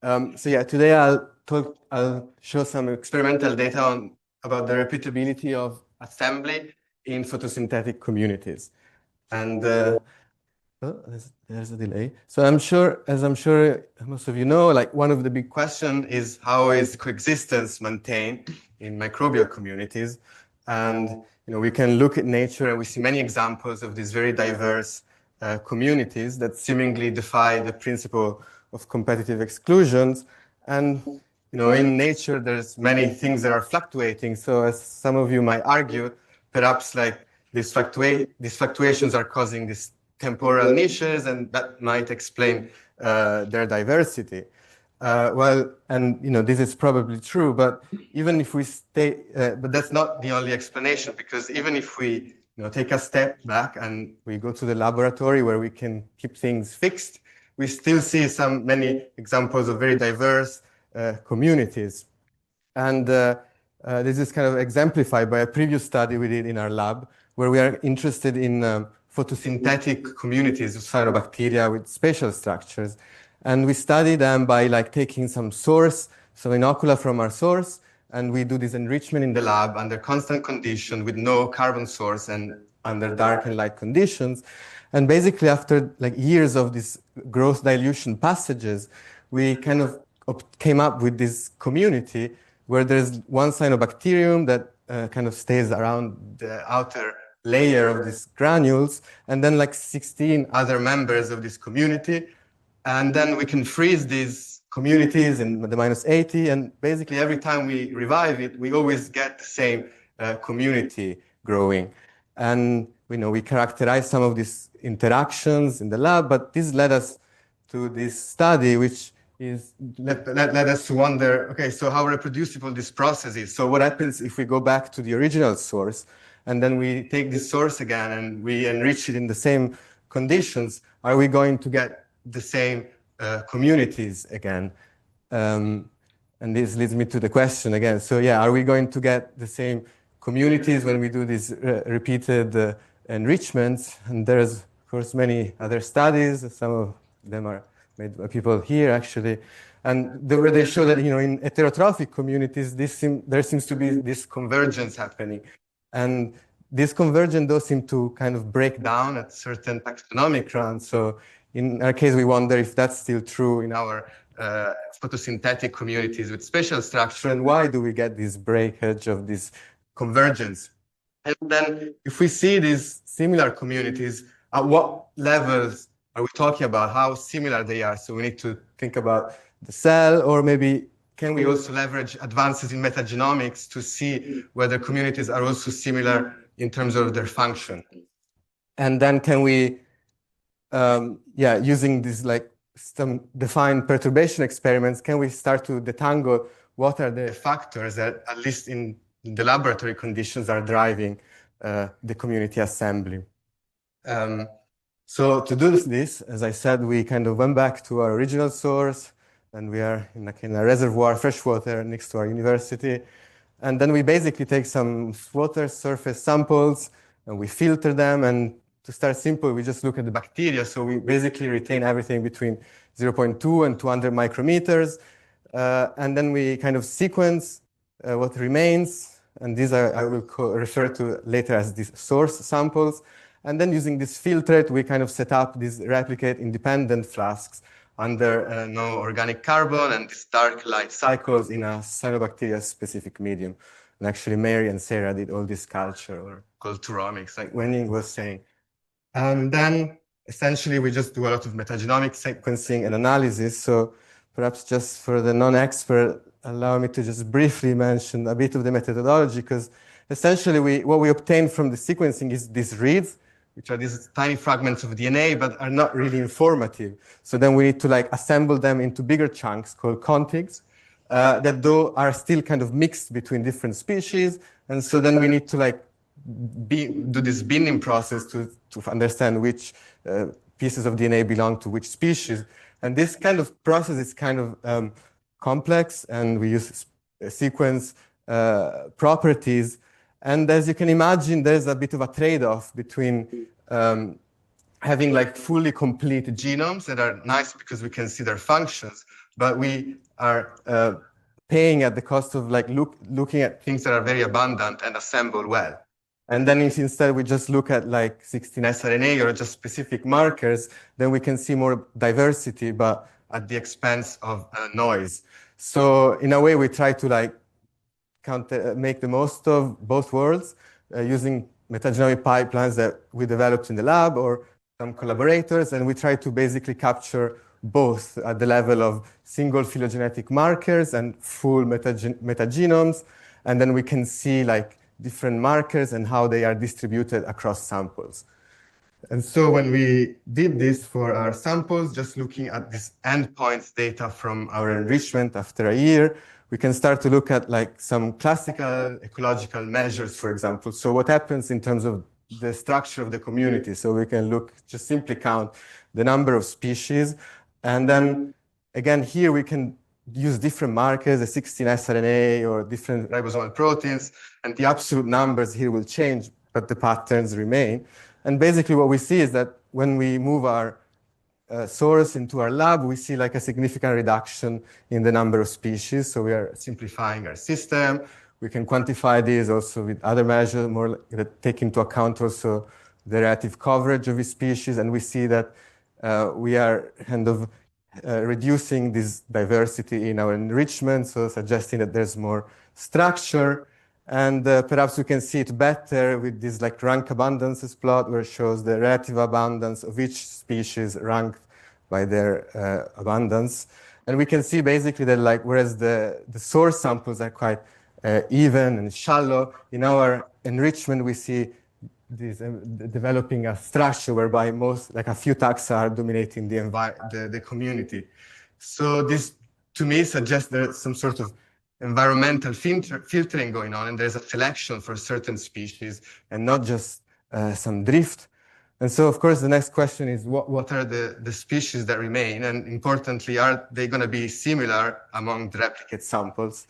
So yeah, today I'll show some experimental data about the repeatability of assembly in photosynthetic communities. And oh, there's a delay. So I'm sure most of you know, like one of the big questions is how is coexistence maintained in microbial communities? And we can look at nature and we see many examples of these very diverse communities that seemingly defy the principle of competitive exclusions. And in nature, there's many things that are fluctuating. So as some of you might argue, perhaps like these fluctuations are causing these temporal niches, and that might explain their diversity. This is probably true, but even if we but that's not the only explanation, because even if we take a step back and we go to the laboratory where we can keep things fixed, we still see many examples of very diverse communities. And this is kind of exemplified by a previous study we did in our lab, where we are interested in photosynthetic communities of cyanobacteria with spatial structures. And we study them by taking some inocula from our source, and we do this enrichment in the lab under constant condition with no carbon source and under dark and light conditions. And basically after years of these growth dilution passages, we kind of came up with this community where there's one cyanobacterium that kind of stays around the outer layer of these granules, and then 16 other members of this community. And then we can freeze these communities in the -80, and basically every time we revive it, we always get the same community growing. And we characterize some of these interactions in the lab, but this led us to this study, which led us to wonder, okay, so how reproducible this process is. So what happens if we go back to the original source, and then we take this source again and we enrich it in the same conditions? Are we going to get the same communities again? And this leads me to the question again. So yeah, are we going to get the same communities when we do these repeated enrichments? And there's, of course, many other studies. Some of them are made by people here, actually. And where they show that, in heterotrophic communities, there seems to be this convergence happening. And this convergence does seem to kind of break down at certain taxonomic runs. So in our case, we wonder if that's still true in our photosynthetic communities with spatial structure, and why do we get this breakage of this convergence? And then if we see these similar communities, at what levels are we talking about, how similar they are? So we need to think about the cell, or maybe can we also leverage advances in metagenomics to see whether communities are also similar in terms of their function? And then can we, using these some defined perturbation experiments, can we start to detangle what are the factors that, at least in the laboratory conditions, are driving the community assembly? So to do this, as I said, we kind of went back to our original source, and we are in a reservoir, fresh water, next to our university. And then we basically take some water surface samples, and we filter them. And to start simple, we just look at the bacteria. So we basically retain everything between 0.2 and 200 micrometers. And then we kind of sequence what remains. And these I will refer to later as these source samples. And then using this filtrate, we kind of set up these replicate-independent flasks under no organic carbon and these dark light cycles in a cyanobacteria-specific medium. And actually, Mary and Sarah did all this culture, or culturomics, like Wenning was saying. And then, essentially, we just do a lot of metagenomic sequencing and analysis. So perhaps just for the non-expert, allow me to just briefly mention a bit of the methodology, because essentially, what we obtain from the sequencing is these reads, which are these tiny fragments of DNA, but are not really informative. So then we need to assemble them into bigger chunks called contigs, that though are still kind of mixed between different species. And so then we need to do this binning process to understand which pieces of DNA belong to which species. And this kind of process is kind of complex, and we use sequence properties. And as you can imagine, there's a bit of a trade-off between having fully complete genomes that are nice because we can see their functions, but we are paying at the cost of like looking at things that are very abundant and assemble well. And then if instead we just look at like 16S RNA or just specific markers, then we can see more diversity, but at the expense of noise. So in a way, we try to like make the most of both worlds using metagenomic pipelines that we developed in the lab or some collaborators, and we try to basically capture both at the level of single phylogenetic markers and full metagenomes, and then we can see like different markers and how they are distributed across samples. And so when we did this for our samples, just looking at this endpoints data from our enrichment after a year, we can start to look at like some classical ecological measures, for example. So what happens in terms of the structure of the community? So we can look, just simply count the number of species. And then again, here we can use different markers, the 16S RNA or different ribosomal proteins, and the absolute numbers here will change, but the patterns remain. And basically what we see is that when we move our source into our lab, we see like a significant reduction in the number of species. So we are simplifying our system. We can quantify these also with other measures, more that take into account also the relative coverage of each species. And we see that we are kind of reducing this diversity in our enrichment, so suggesting that there's more structure. And perhaps we can see it better with this like rank abundances plot, where it shows the relative abundance of each species ranked by their abundance. And we can see basically that like, whereas the source samples are quite even and shallow, in our enrichment we see this developing a structure whereby most, like a few taxa are dominating the community. So this, to me, suggests there's some sort of environmental filtering going on, and there's a selection for certain species and not just some drift. And so, of course, the next question is what are the species that remain? And importantly, are they going to be similar among the replicate samples?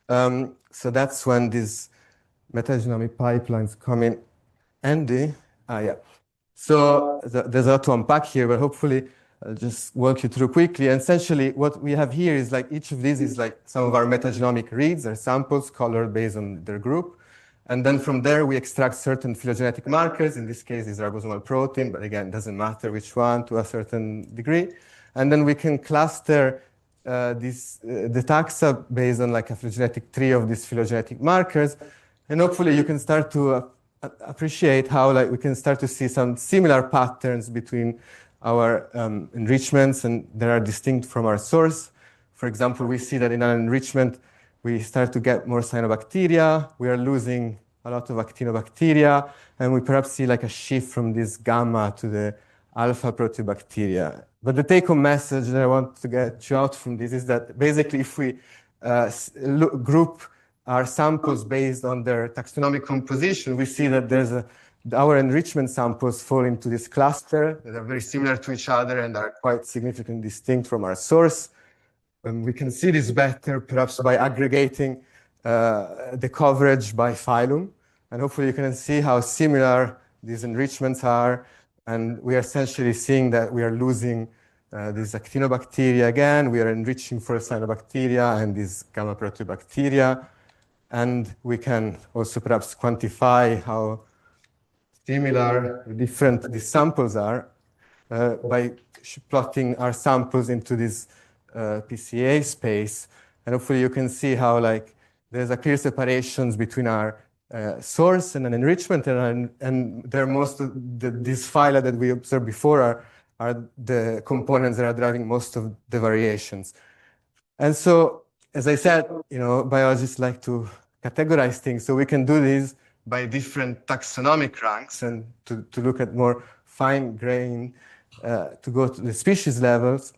So that's when these metagenomic pipelines come in handy. Yeah. So there's a lot to unpack here, but hopefully I'll just walk you through quickly. And essentially, what we have here is like each of these is like some of our metagenomic reads or samples colored based on their group. And then from there, we extract certain phylogenetic markers. In this case, is ribosomal protein, but again, it doesn't matter which one to a certain degree. And then we can cluster the taxa based on like a phylogenetic tree of these phylogenetic markers. And hopefully you can start to appreciate how like we can start to see some similar patterns between our enrichments, and they are distinct from our source. For example, we see that in an enrichment, we start to get more cyanobacteria. We are losing a lot of actinobacteria, and we perhaps see like a shift from this gamma to the alpha proteobacteria. But the take-home message that I want to get you out from this is that basically if we group our samples based on their taxonomic composition, we see that there's our enrichment samples fall into this cluster that are very similar to each other and are quite significantly distinct from our source. We can see this better perhaps by aggregating the coverage by phylum. And hopefully you can see how similar these enrichments are. And we are essentially seeing that we are losing these actinobacteria again. We are enriching for cyanobacteria and these gamma proteobacteria. And we can also perhaps quantify how similar, different these samples are by plotting our samples into this PCA space. And hopefully you can see how like there's a clear separations between our source and an enrichment, and they're most of these phyla that we observed before are the components that are driving most of the variations. And so, as I said, you know, biologists like to categorize things, so we can do this by different taxonomic ranks and to look at more fine grain, to go to the species levels.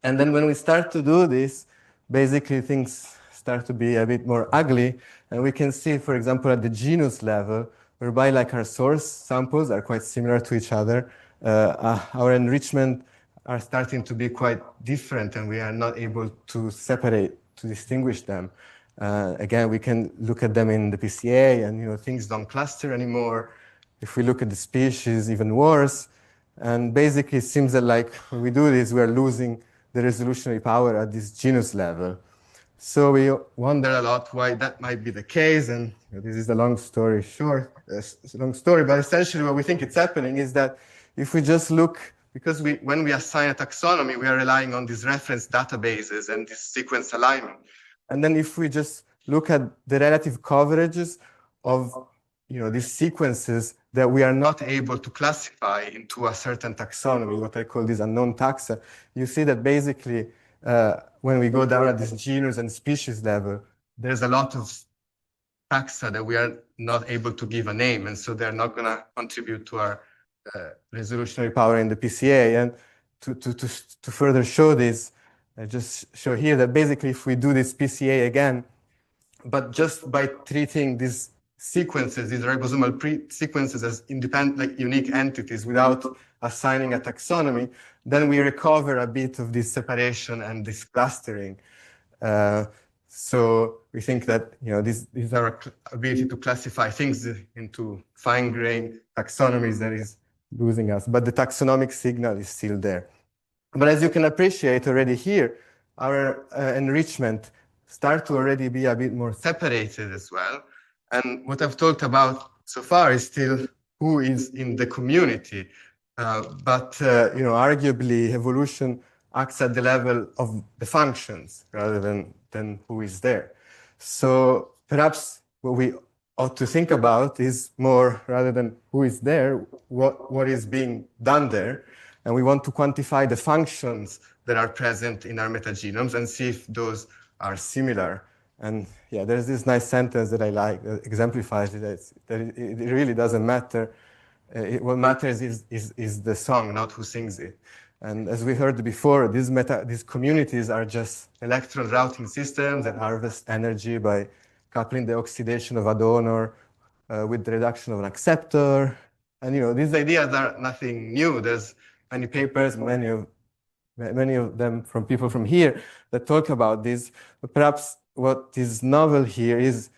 And then when we start to do this, basically things start to be a bit more ugly. And we can see, for example, at the genus level, whereby like our source samples are quite similar to each other, our enrichment are starting to be quite different, and we are not able to separate, to distinguish them. Again, we can look at them in the PCA, and you know things don't cluster anymore. If we look at the species, even worse. And basically, it seems that like when we do this, we are losing the resolutionary power at this genus level. So we wonder a lot why that might be the case, and this is a long story short, it's a long story, but essentially what we think it's happening is that if we just look, because when we assign a taxonomy, we are relying on these reference databases and this sequence alignment. And then if we just look at the relative coverages of these sequences that we are not able to classify into a certain taxonomy, what I call these unknown taxa, you see that basically when we go down at this genus and species level, there's a lot of taxa that we are not able to give a name, and so they're not going to contribute to our resolutionary power in the PCA. And to further show this, I just show here that basically if we do this PCA again, but just by treating these sequences, these ribosomal sequences as independent, like unique entities without assigning a taxonomy, then we recover a bit of this separation and this clustering. So we think that these are our ability to classify things into fine-grained taxonomies that is losing us, but the taxonomic signal is still there. But as you can appreciate already here, our enrichment start to already be a bit more separated as well. And what I've talked about so far is still who is in the community. But arguably, evolution acts at the level of the functions rather than who is there. So perhaps what we ought to think about is more, rather than who is there, what is being done there. And we want to quantify the functions that are present in our metagenomes and see if those are similar. And yeah, there's this nice sentence that I like that exemplifies it, that it really doesn't matter. What matters is the song, not who sings it. And as we heard before, these communities are just electron routing systems that harvest energy by coupling the oxidation of a donor with the reduction of an acceptor. And these ideas are nothing new. There's many papers, many of them from people from here that talk about this. But perhaps what is novel here is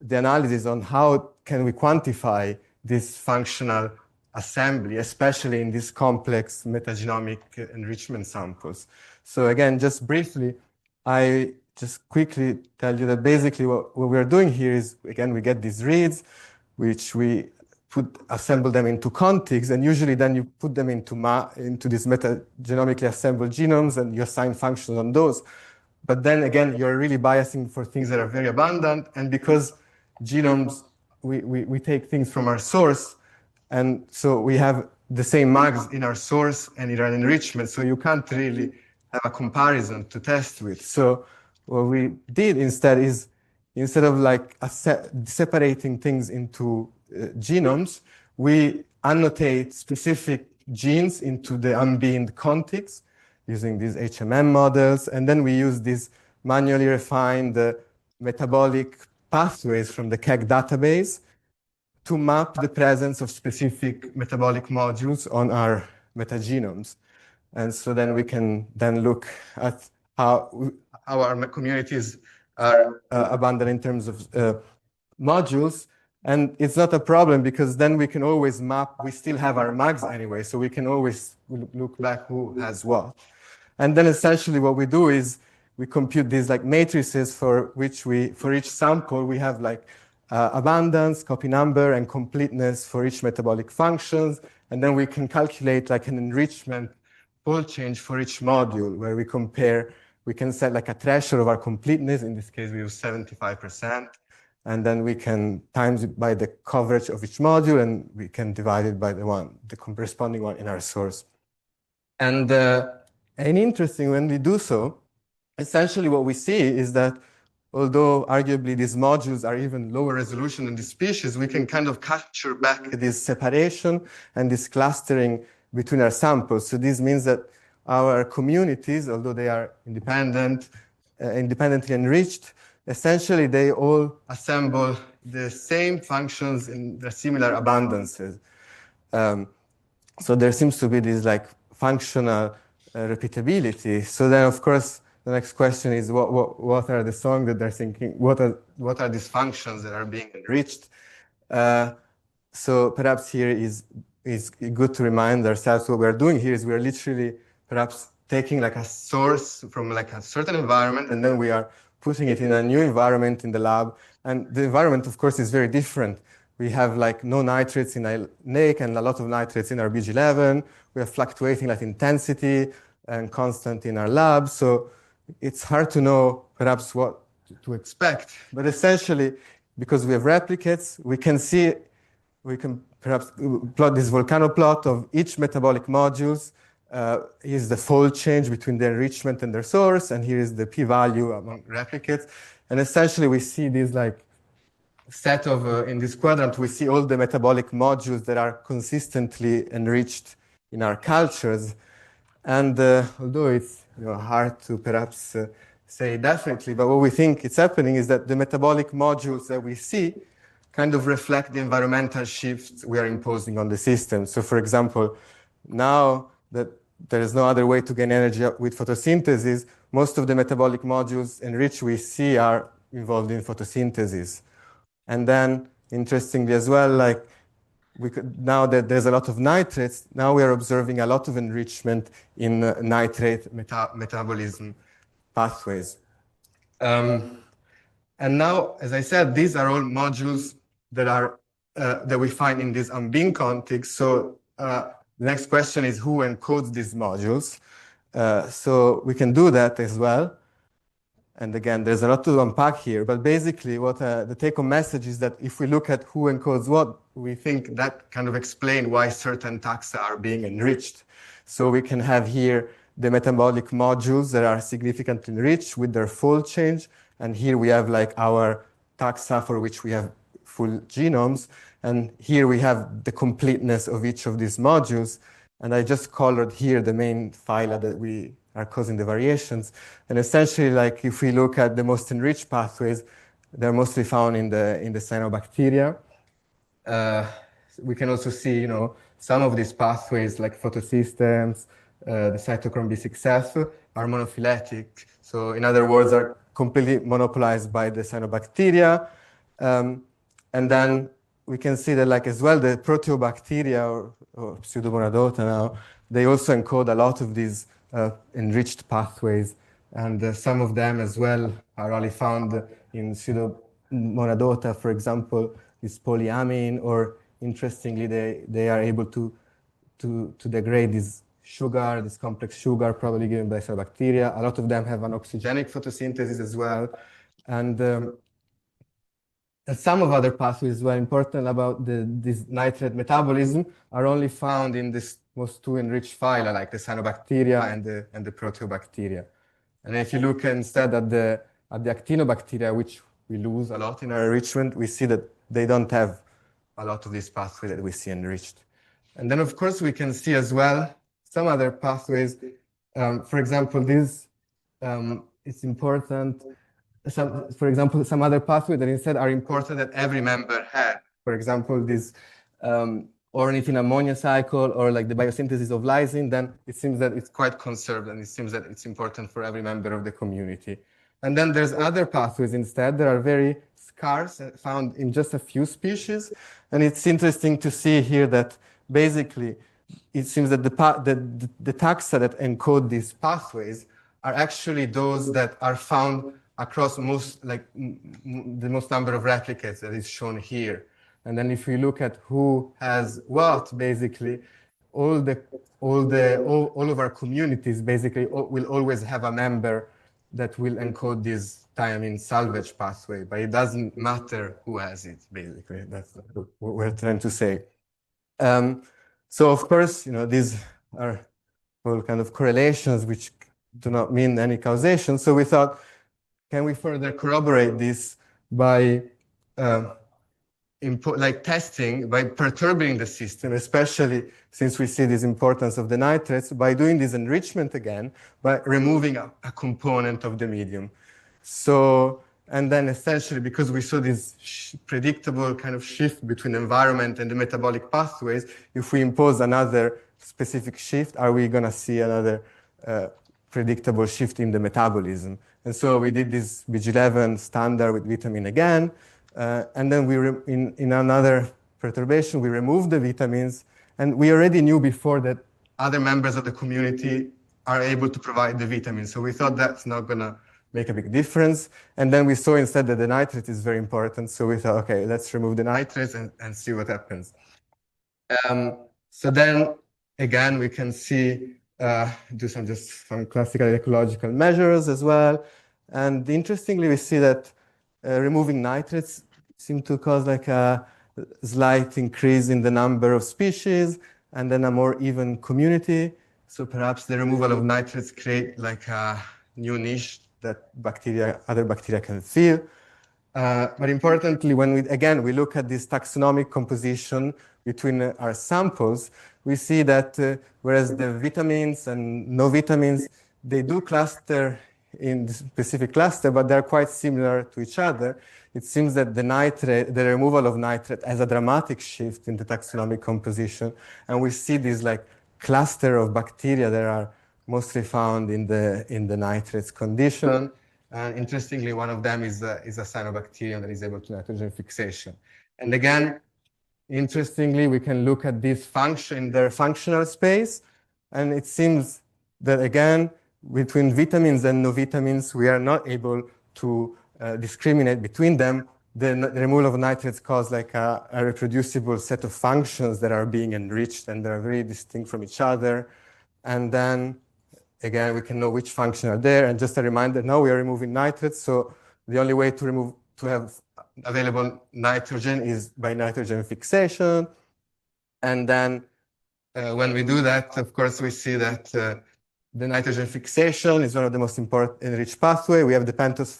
the analysis on how can we quantify this functional assembly, especially in these complex metagenomic enrichment samples. So again, just briefly, I just quickly tell you that basically what we're doing here is, again, we get these reads, which we assemble them into contigs, and usually then you put them into these metagenomically assembled genomes, and you assign functions on those. But then again, you're really biasing for things that are very abundant, and because genomes, we take things from our source, and so we have the same mags in our source and in our enrichment, so you can't really have a comparison to test with. So what we did instead is, instead of like separating things into genomes, we annotate specific genes into the unbeamed contigs using these HMM models, and then we use these manually refined metabolic pathways from the KEGG database to map the presence of specific metabolic modules on our metagenomes. And so then we can then look at how our communities are abundant in terms of modules. And it's not a problem because then we can always map, we still have our mags anyway, so we can always look back who has what. And then essentially what we do is we compute these like matrices for each sample, we have like abundance, copy number, and completeness for each metabolic functions. And then we can calculate like an enrichment fold change for each module where we compare, we can set like a threshold of our completeness. In this case, we use 75%. And then we can times it by the coverage of each module, and we can divide it by the corresponding one in our source. And interesting, when we do so, essentially what we see is that although arguably these modules are even lower resolution than the species, we can kind of capture back this separation and this clustering between our samples. So this means that our communities, although they are independently enriched, essentially they all assemble the same functions in the similar abundances. So there seems to be this like functional repeatability. So then, of course, the next question is what are the songs that they're thinking? What are these functions that are being enriched? So perhaps here is good to remind ourselves what we're doing here is we're literally perhaps taking like a source from like a certain environment, and then we are putting it in a new environment in the lab. And the environment, of course, is very different. We have like no nitrates in our lake and a lot of nitrates in our BG11. We have fluctuating like intensity and constant in our lab. So it's hard to know perhaps what to expect. But essentially, because we have replicates, we can perhaps plot this volcano plot of each metabolic modules. Here's the fold change between the enrichment and their source, and here is the p-value among replicates. And essentially, we see this like set of, in this quadrant, we see all the metabolic modules that are consistently enriched in our cultures. And although it's hard to perhaps say definitely, but what we think is happening is that the metabolic modules that we see kind of reflect the environmental shifts we are imposing on the system. So for example, now that there is no other way to gain energy with photosynthesis, most of the metabolic modules enriched we see are involved in photosynthesis. And then, interestingly as well, like now that there's a lot of nitrates, now we are observing a lot of enrichment in nitrate metabolism pathways. And now, as I said, these are all modules that are that we find in this unbeing context. So the next question is who encodes these modules? So we can do that as well. And again, there's a lot to unpack here, but basically what the take-home message is that if we look at who encodes what, we think that kind of explains why certain taxa are being enriched. So we can have here the metabolic modules that are significantly enriched with their fold change. And here we have like our taxa for which we have full genomes. And here we have the completeness of each of these modules. And I just colored here the main phyla that we are causing the variations. And essentially, like if we look at the most enriched pathways, they're mostly found in the cyanobacteria. We can also see, some of these pathways like photosystems, the cytochrome B6F are monophyletic. So in other words, are completely monopolized by the cyanobacteria. And then we can see that like as well, the proteobacteria or Pseudomonadota now, they also encode a lot of these enriched pathways. And some of them as well are only found in Pseudomonadota, for example, this polyamine, or interestingly, they are able to degrade this sugar, this complex sugar, probably given by cyanobacteria. A lot of them have an oxygenic photosynthesis as well. And some of other pathways were important about this nitrate metabolism are only found in this most two enriched phyla, like the cyanobacteria and the proteobacteria. And if you look instead at the actinobacteria, which we lose a lot in our enrichment, we see that they don't have a lot of this pathway that we see enriched. And then, of course, we can see as well some other pathways. For example, this it's important. For example, some other pathways that instead are important that every member had. For example, this ornithine ammonia cycle or like the biosynthesis of lysine, then it seems that it's quite conserved and it seems that it's important for every member of the community. And then there's other pathways instead that are very scarce, found in just a few species. And it's interesting to see here that basically it seems that the taxa that encode these pathways are actually those that are found across the most number of replicates that is shown here. And then if we look at who has what, basically, all of our communities basically will always have a member that will encode this thiamine salvage pathway, but it doesn't matter who has it, basically. That's what we're trying to say. So of course, these are all kind of correlations which do not mean any causation. So we thought, can we further corroborate this by testing, by perturbing the system, especially since we see this importance of the nitrates, by doing this enrichment again, by removing a component of the medium. So, and then essentially, because we saw this predictable kind of shift between environment and the metabolic pathways, if we impose another specific shift, are we going to see another predictable shift in the metabolism? And so we did this BG11 standard with vitamin again. And then in another perturbation, we removed the vitamins. And we already knew before that other members of the community are able to provide the vitamins. So we thought that's not going to make a big difference. And then we saw instead that the nitrate is very important. So we thought, okay, let's remove the nitrates and see what happens. So then again, we can see, do some classical ecological measures as well. And interestingly, we see that removing nitrates seem to cause like a slight increase in the number of species and then a more even community. So perhaps the removal of nitrates create like a new niche that other bacteria can fill. But importantly, when we look at this taxonomic composition between our samples, we see that whereas the vitamins and no vitamins, they do cluster in this specific cluster, but they're quite similar to each other. It seems that the removal of nitrate has a dramatic shift in the taxonomic composition, and we see this like cluster of bacteria that are mostly found in the nitrates condition. And interestingly, one of them is a cyanobacterium that is able to nitrogen fixation. And again, interestingly, we can look at this function in their functional space, and it seems that again, between vitamins and no vitamins, we are not able to discriminate between them. The removal of nitrates cause like a reproducible set of functions that are being enriched, and they're very distinct from each other. And then again, we can know which function are there. And just a reminder, now we are removing nitrates. So the only way to have available nitrogen is by nitrogen fixation. And then when we do that, of course, we see that the nitrogen fixation is one of the most important enriched pathway. We have the pentose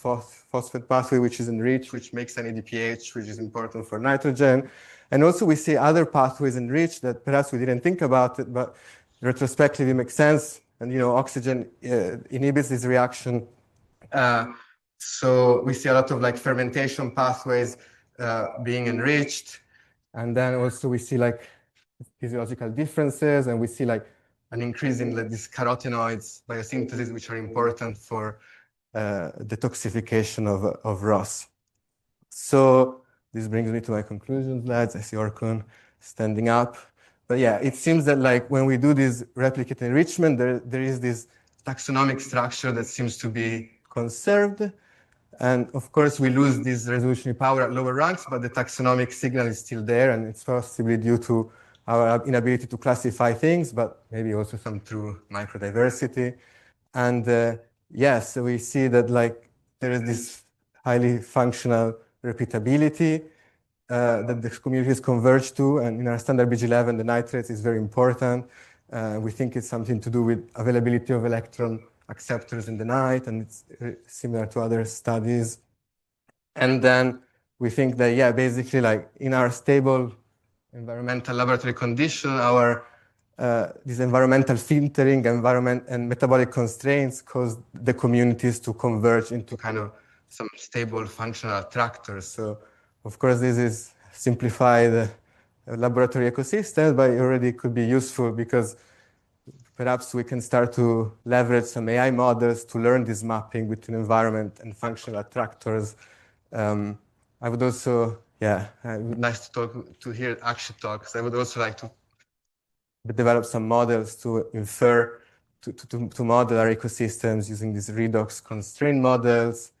phosphate pathway, which is enriched, which makes an EDPH, which is important for nitrogen. And also we see other pathways enriched that perhaps we didn't think about it, but retrospectively makes sense. And oxygen inhibits this reaction. So we see a lot of like fermentation pathways being enriched. And then also we see like physiological differences, and we see like an increase in like, these carotenoids biosynthesis, which are important for detoxification of ROS. So this brings me to my conclusions, lads. I see Orkun standing up. But yeah, it seems that like when we do this replicate enrichment, there is this taxonomic structure that seems to be conserved. And of course, we lose this resolution power at lower ranks, but the taxonomic signal is still there, and it's possibly due to our inability to classify things, but maybe also some true microdiversity. And yes, we see that like there is this highly functional repeatability that the communities converge to, and in our standard BG11, the nitrates is very important. We think it's something to do with availability of electron acceptors in the night, and it's similar to other studies. And then we think that, yeah, basically like in our stable environmental laboratory condition, our this environmental filtering, environment and metabolic constraints cause the communities to converge into kind of some stable functional attractors. So of course, this is simplified laboratory ecosystems, but it already could be useful because perhaps we can start to leverage some AI models to learn this mapping between environment and functional attractors. I would also, nice to hear Akshay talk, because I would also like to develop some models to infer, to model our ecosystems using these redox constraint models.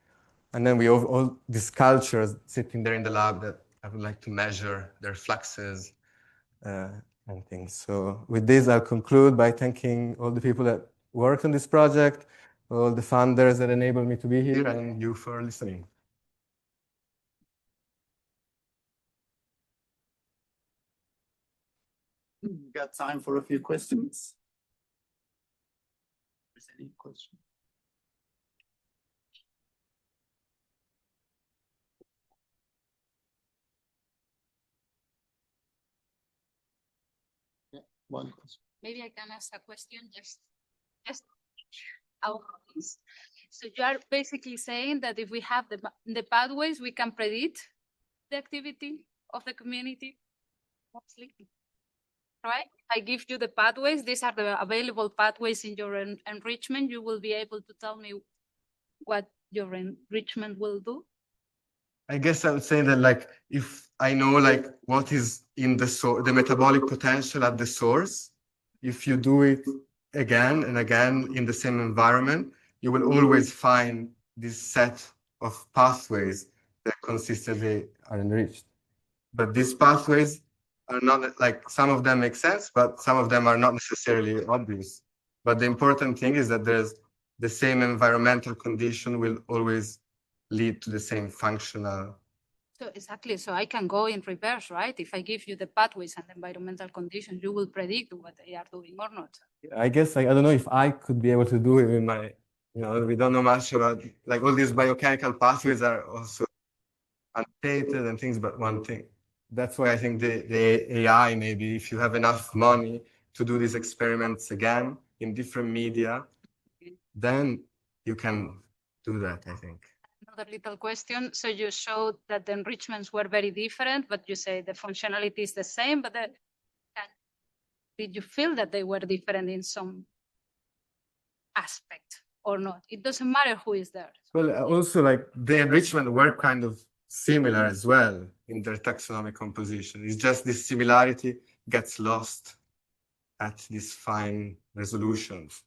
And then we have all these cultures sitting there in the lab that I would like to measure their fluxes and things. So with this, I'll conclude by thanking all the people that worked on this project, all the funders that enabled me to be here, and you for listening. We got time for a few questions. Is there any question? Yeah, one question. Maybe I can ask a question just out of this. So you are basically saying that if we have the pathways, we can predict the activity of the community, mostly. Right? I give you the pathways. These are the available pathways in your enrichment. You will be able to tell me what your enrichment will do. I guess I would say that like if I know like what is in the metabolic potential at the source, if you do it again and again in the same environment, you will always find this set of pathways that consistently are enriched. But these pathways are not like, some of them make sense, but some of them are not necessarily obvious. But the important thing is that there's the same environmental condition will always lead to the same functional. So exactly, so I can go in reverse, right? If I give you the pathways and the environmental conditions, you will predict what they are doing or not. I guess, like, I don't know if I could be able to do it in my, we don't know much about, like, all these biochemical pathways are also annotated and things, but one thing. That's why I think the AI, maybe if you have enough money to do these experiments again in different media, then you can do that, I think. Another little question. So you showed that the enrichments were very different, but you say the functionality is the same, but did you feel that they were different in some aspect or not? It doesn't matter who is there. Well, also, like, the enrichment were kind of similar as well in their taxonomic composition. It's just this similarity gets lost at these fine resolutions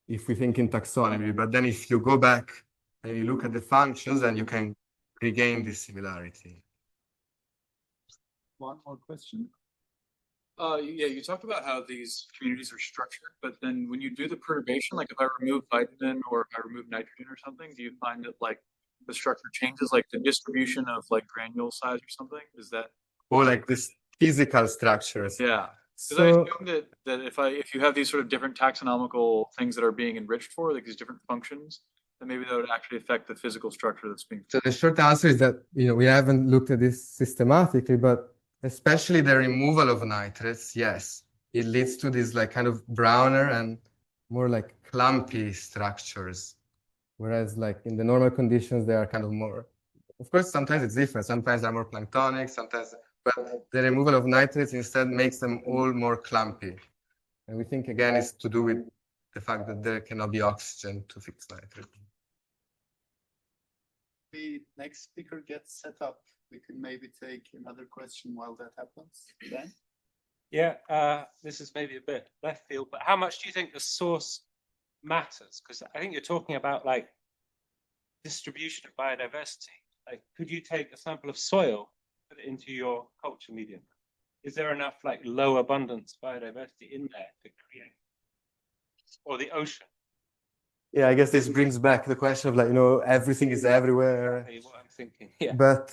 if we think in taxonomy. But then if you go back and you look at the functions, then you can regain this similarity. One more question. Yeah, you talked about how these communities are structured, but then when you do the perturbation, like if I remove vitamin or if I remove nitrogen or something, do you find that like the structure changes, like the distribution of like granule size or something? Is that? Or like this physical structures. Yeah. Because I assume that if you have these sort of different taxonomical things that are being enriched for, like these different functions, then maybe that would actually affect the physical structure that's being. So the short answer is that, we haven't looked at this systematically, but especially the removal of nitrates, yes, it leads to these like kind of browner and more like clumpy structures. Whereas like in the normal conditions, they are kind of more, of course, sometimes it's different. Sometimes they're more planktonic, sometimes, but the removal of nitrates instead makes them all more clumpy. And we think again it's to do with the fact that there cannot be oxygen to fix nitrates. The next speaker gets set up. We can maybe take another question while that happens. Ben? Yeah, this is maybe a bit left field, but how much do you think the source matters? Because I think you're talking about like distribution of biodiversity. Like, could you take a sample of soil, put it into your culture medium? Is there enough like low abundance biodiversity in there to create? Or the ocean? Yeah, I guess this brings back the question of like, everything is everywhere. Exactly what I'm thinking. Yeah. But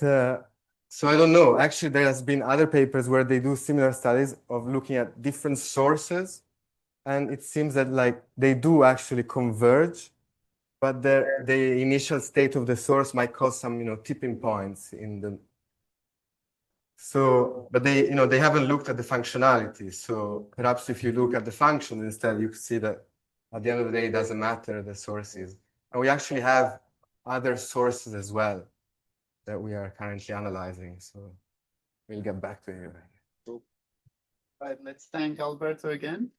so I don't know. Actually, there has been other papers where they do similar studies of looking at different sources, and it seems that like they do actually converge, but the initial state of the source might cause some tipping points in the. So, but they haven't looked at the functionality. So perhaps if you look at the function instead, you can see that at the end of the day, it doesn't matter the sources. And we actually have other sources as well that we are currently analyzing. So we'll get back to you. All right, let's thank Alberto again.